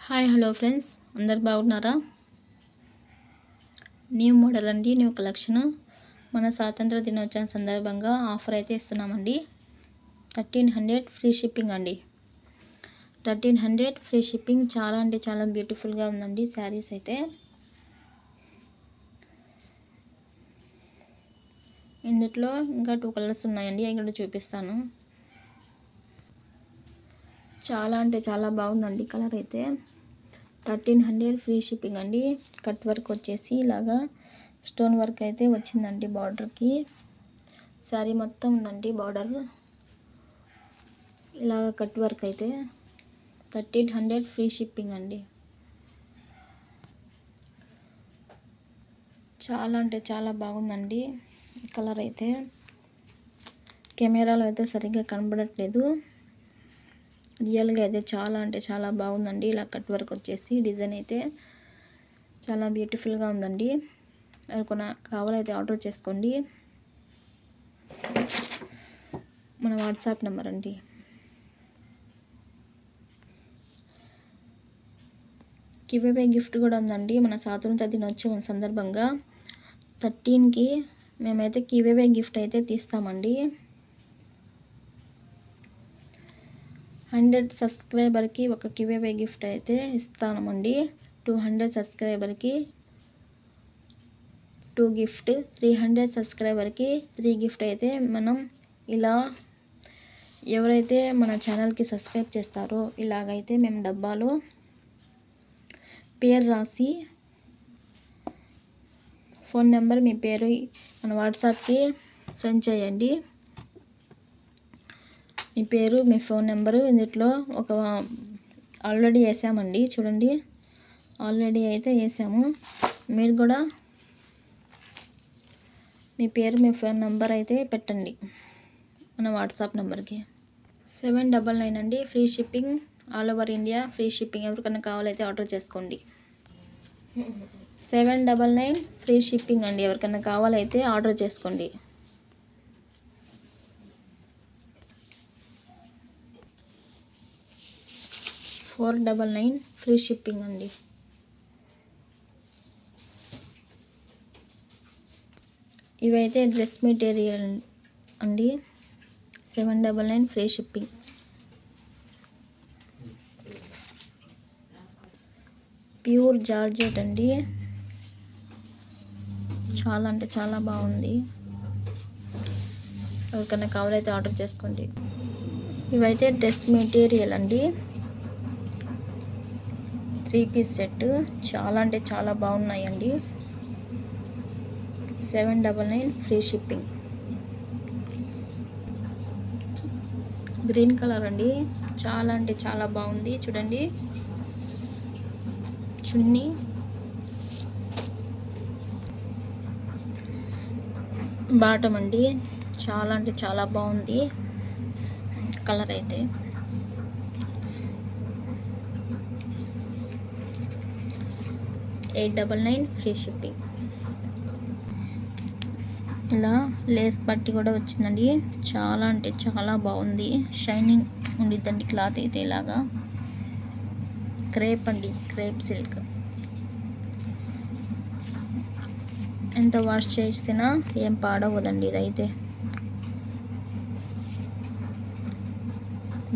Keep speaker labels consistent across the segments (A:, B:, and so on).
A: Hi hello friends, అందరు బాగున్నారా? New model అండి, న్యూ కలెక్షన్. మన స్వాతంత్ర దినోత్సవం సందర్భంగా ఆఫర్ అయితే ఇస్తున్నామండి. 1300 ఫ్రీ షిప్పింగ్ అండి. 1300 ఫ్రీ షిప్పింగ్. చాలా అంటే చాలా బ్యూటిఫుల్గా ఉందండి శారీస్ అయితే. ఇందులో ఇంకా 2 కలర్స్ ఉన్నాయండి, అవి కూడా చూపిస్తాను. చాలా అంటే చాలా బాగుందండి కలర్ అయితే. 1300 ఫ్రీ షిప్పింగ్ అండి. కట్ వర్క్ వచ్చేసి ఇలాగా స్టోన్ వర్క్ అయితే వచ్చిందండి బార్డర్కి. శారీ మొత్తం ఉందండి బార్డర్ ఇలాగ కట్ వర్క్ అయితే. 1300 ఫ్రీ షిప్పింగ్ అండి. చాలా అంటే చాలా బాగుందండి కలర్ అయితే. కెమెరాలో అయితే సరిగ్గా కనబడట్లేదు, రియల్గా అయితే చాలా అంటే చాలా బాగుందండి. ఇలా కట్ వర్క్ వచ్చేసి డిజైన్ అయితే చాలా బ్యూటిఫుల్గా ఉందండి. ఎవరికైనా కావాలైతే ఆర్డర్ చేసుకోండి. మన వాట్సాప్ నెంబర్ అండి. గివ్ గిఫ్ట్ కూడా ఉందండి. మన స్వాతంత్ర దినోత్సవం సందర్భంగా 13కి మేమైతే గివ్ గిఫ్ట్ అయితే తీస్తామండి. 100 సబ్స్క్రైబర్కి ఒక గివ్ గిఫ్ట్ అయితే ఇస్తామండి. 200 సబ్స్క్రైబర్కి 2 గిఫ్ట్, 300 సబ్స్క్రైబర్కి 3 గిఫ్ట్ అయితే మనం ఇలా ఎవరైతే మన ఛానల్కి సబ్స్క్రైబ్ చేస్తారో ఇలాగైతే మేము డబ్బాలో పేరు రాసి ఫోన్ నెంబర్, మీ పేరు మన వాట్సాప్కి సెండ్ చేయండి. మీ పేరు, మీ ఫోన్ నెంబరు ఇందులో ఒక ఆల్రెడీ వేసామండి, చూడండి. ఆల్రెడీ అయితే వేసాము. మీరు కూడా మీ పేరు, మీ ఫోన్ నెంబర్ అయితే పెట్టండి మన వాట్సాప్ నెంబర్కి. 799 అండి free shipping. All over India free shipping. ఎవరికైనా కావాలైతే ఆర్డర్ చేసుకోండి. 799 ఫ్రీ షిప్పింగ్ అండి. ఎవరికైనా కావాలైతే ఆర్డర్ చేసుకోండి. 499 ఫ్రీ షిప్పింగ్ అండి. ఇవైతే డ్రెస్ మెటీరియల్ అండి. 799 ఫ్రీ షిప్పింగ్. ప్యూర్ జార్జెట్ అండి. చాలా అంటే చాలా బాగుంది. ఎవరికైనా కావాలైతే ఆర్డర్ చేసుకోండి. ఇవైతే డ్రెస్ మెటీరియల్ అండి. 3 పీస్ సెట్. చాలా అంటే చాలా బాగున్నాయండి. 799 ఫ్రీ షిప్పింగ్. గ్రీన్ కలర్ అండి. చాలా అంటే చాలా బాగుంది, చూడండి. చున్నీ, బాటమ్ అండి. చాలా అంటే చాలా బాగుంది కలర్ అయితే. $899 ఫ్రీ షిప్పింగ్. ఇలా లేస్ పట్టి కూడా వచ్చిందండి. చాలా అంటే చాలా బాగుంది. షైనింగ్ ఉండిద్దండి క్లాత్ అయితే. ఇలాగా క్రేప్ అండి, క్రేప్ సిల్క్. ఎంత వాష్ చేసినా ఏం పాడవదండి ఇదైతే.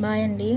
A: బాయ్ అండి.